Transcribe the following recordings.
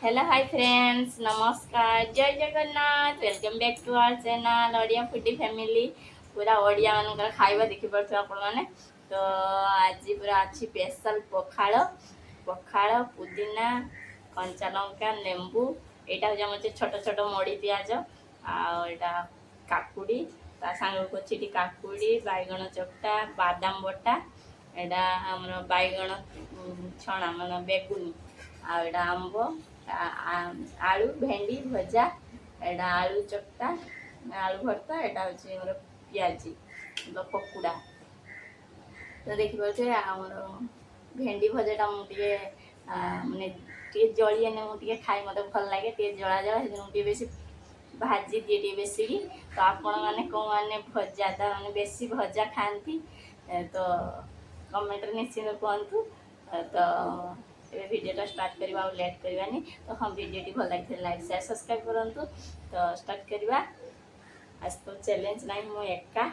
Hello hi friends, नमस्कार, जय Jagannath. Welcome back to our channel Odia foodie family. पूरा ओडिया मानकर खाଇବା ଦେଖିପାରୁଥିବେ ଆପଣମାନେ। ତ ଆଜି ପୁରା ଅଛି ସ୍ପେଶାଲ ପଖାଳ ପଖାଳ ପୁଦିନା କଞ୍ଚା ଲଙ୍କା ଲେମ୍ବୁ। ଏଇଟା ହେଉଛି ଆମର ଛୋଟ ଛୋଟ ମଡ଼ି ପିଆଜ, ଆଉ ଏଇଟା କାକୁଡ଼ି, ତା ସାଙ୍ଗକୁ ଅଛି ଏଠି କାକୁଡ଼ି ବାଇଗଣ ଚକଟା ବାଦାମ ବଟା, ଏଇଟା ଆମର ବାଇଗଣ ଛଣା ମାନେ ବେଗୁନି, ଆଉ ଏଇଟା ଆମ୍ବ, आलू भेंडी भजा, एटा आलू चक्टा आलू भर्ता, एटा हूँ मोर पियाजी पकुड़ा। तो देखिए आमर भेंडी भजाटा मुझे मानने जलिए मुझे खाई मत भल लगे जला जला मुझे बेस भाजी दिए बेसिक। तो आपण मैंने कौ मैंने भजा मैंने बेसी भजा खाती तो कमेंट निश्चित कहतु। तो ये वीडियो स्टार्ट करवा लेट करवानी। तो हम वीडियो भल लगी लाइक शेयर सब्सक्राइब करूँ। तो स्टार्ट करवा। आज तो चैलेंज ना मु एका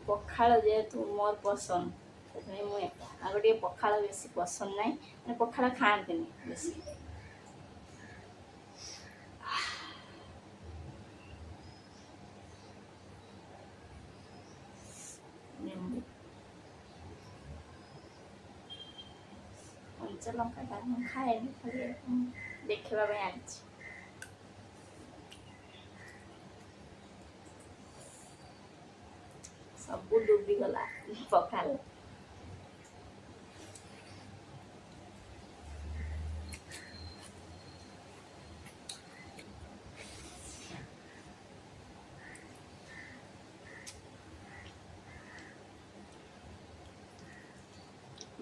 पखाड़ जेहेतु मोर पसंद मुझे आगे टे पखाड़ बेसी पसंद ना मैंने पखाड़ खाते बेसी। कंचा लंका खाए देखा आनी सब डूबी गला पखाड़।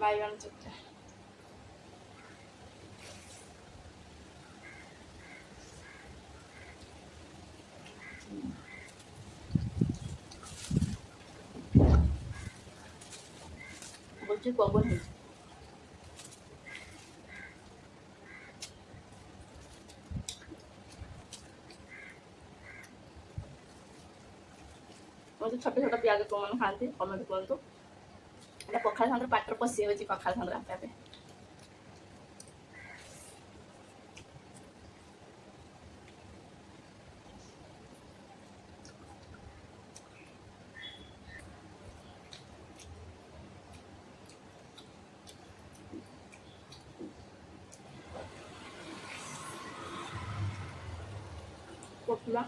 बाइगण चुटा बोलছি पवन है। मुझे छोटे छोटे प्याज कौन मैंने खाती कमेंट करूँ। पखाड़ सागर पाटर पशि हो पखाड़ सागर आपे आपे। पकड़ा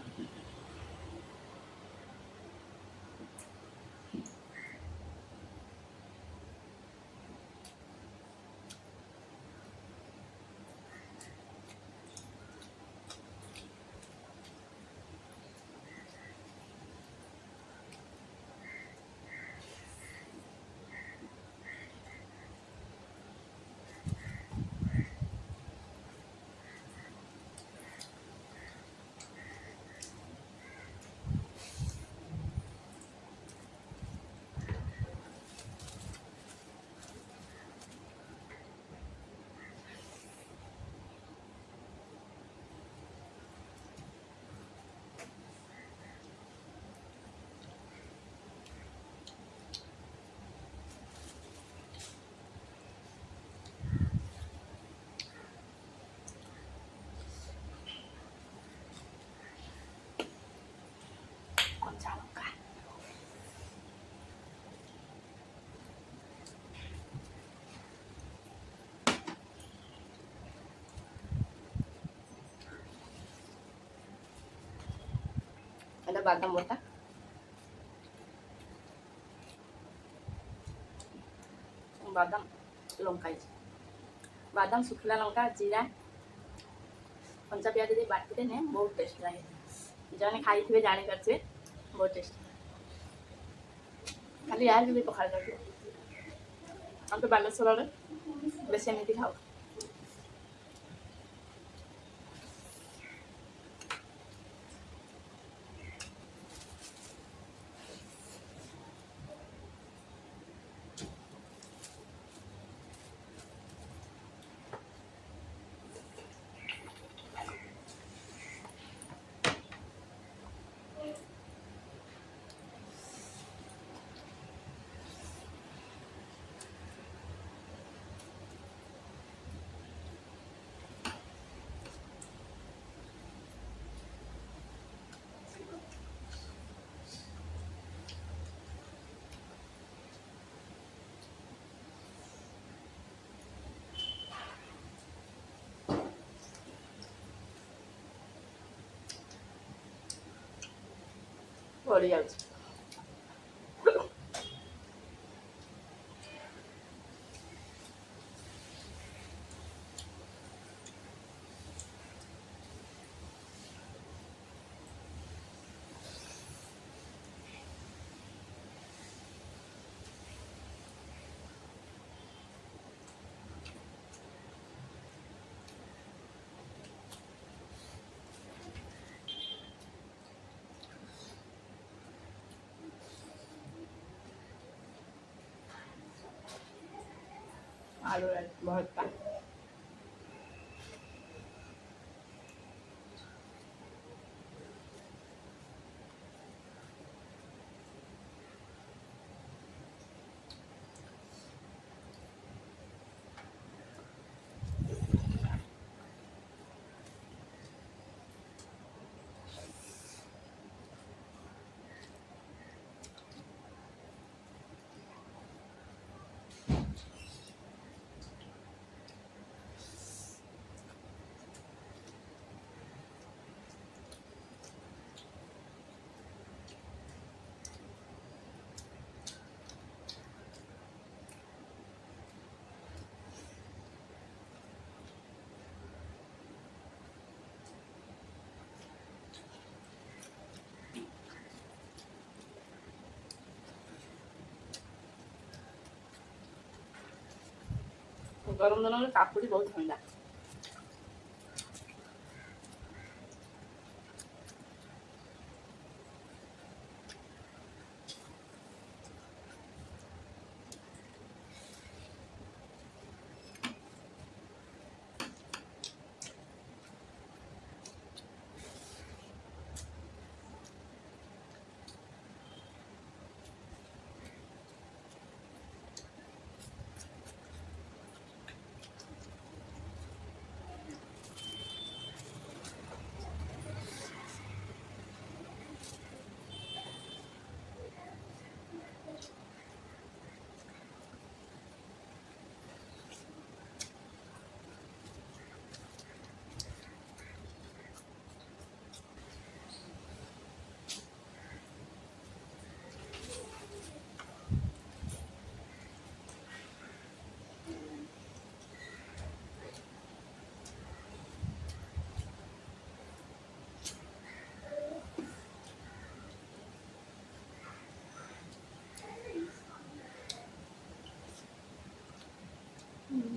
कंचा लंका ada बादाम बटा बादाम लंका बादाम शुखला लंका जीरा कंचा प्याज दे बाटी देने बहुत टेस्ट लगे। जने खाई थे जानी पारे बहुत टेस्ट। खाली यार भी पखाड़ कर हम तो बालेश्वर बेस एमती खाऊ। ସରି ଯାଉଛି। आलू भरता गरम दिन में काकुड़ी बहुत ठंडा।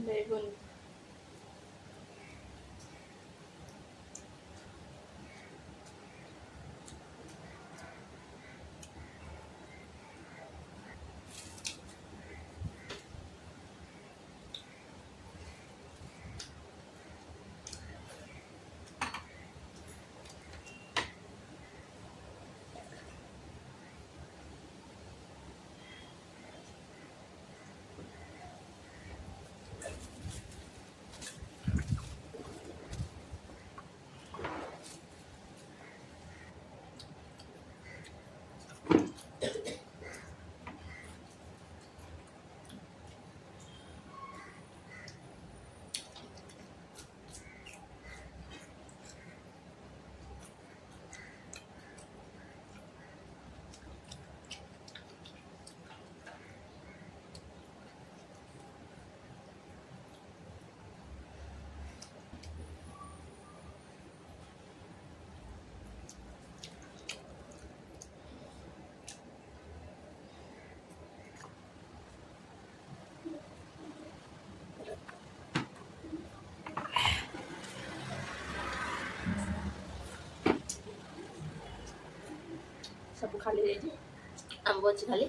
बेगुन सब खाली रही आंब अच्छी खाली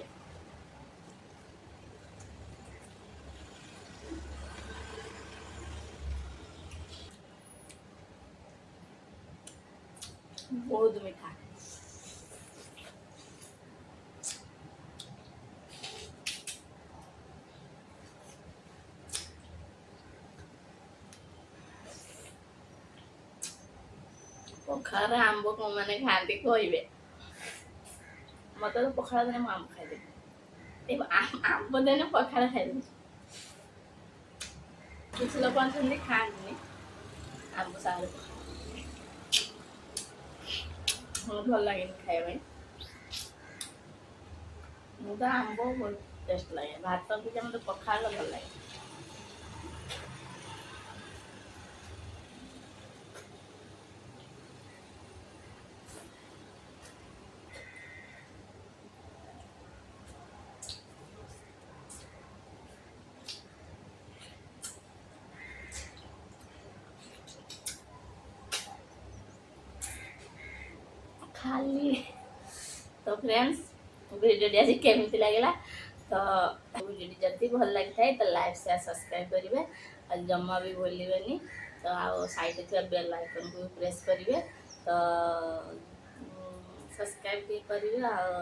बहुत मीठा। पखार आंब को मैंने खाती कहबे मत तो पखाड़ देने आंब खाइदेवी आंब देने पखाड़ खाइदेवी किसी लोग खाती आंब सागर भल लगे खाया। ମୁଁ ତ ଆମ୍ବ ବହୁତ ଟେଷ୍ଟ ଲାଗେ ଭାତ ଅପେକ୍ଷା ମୋତେ ପଖାଳ ଭଲ ଲାଗେ। ଖାଲି ତ ଫ୍ରେଣ୍ଡସ୍ ଭିଡ଼ିଓଟି ଆଜି କେମିତି ଲାଗିଲା ତ ଭିଡ଼ିଓଟି ଯଦି ଭଲ ଲାଗିଥାଏ ତ ଲାଇକ୍ ସେୟାର ସବସ୍କ୍ରାଇବ୍ କରିବେ ଆଉ ଜମା ବି ଭୁଲିବେନି। ତ ଆଉ ସାଇଡ଼ରେ ଥିବା ବେଲ୍ ଆଇକନ୍କୁ ବି ପ୍ରେସ୍ କରିବେ। ତ ସବସ୍କ୍ରାଇବ୍ ବି କରିବେ ଆଉ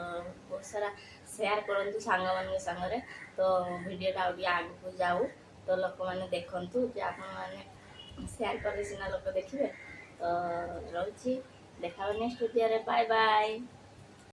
ବହୁତ ସାରା ସେୟାର କରନ୍ତୁ ସାଙ୍ଗମାନଙ୍କ ସାଙ୍ଗରେ। ତ ଭିଡ଼ିଓଟା ଆଉ ଟିକେ ଆଗକୁ ଯାଉ ତ ଲୋକମାନେ ଦେଖନ୍ତୁ ଯେ ଆପଣମାନେ ସେୟାର କଲେ ସିନା ଲୋକ ଦେଖିବେ। ତ ରହୁଛି ଦେଖା ହବ ନେକ୍ସଟ ଭିଡ଼ିଓରେ ବାଏ ବାଏ।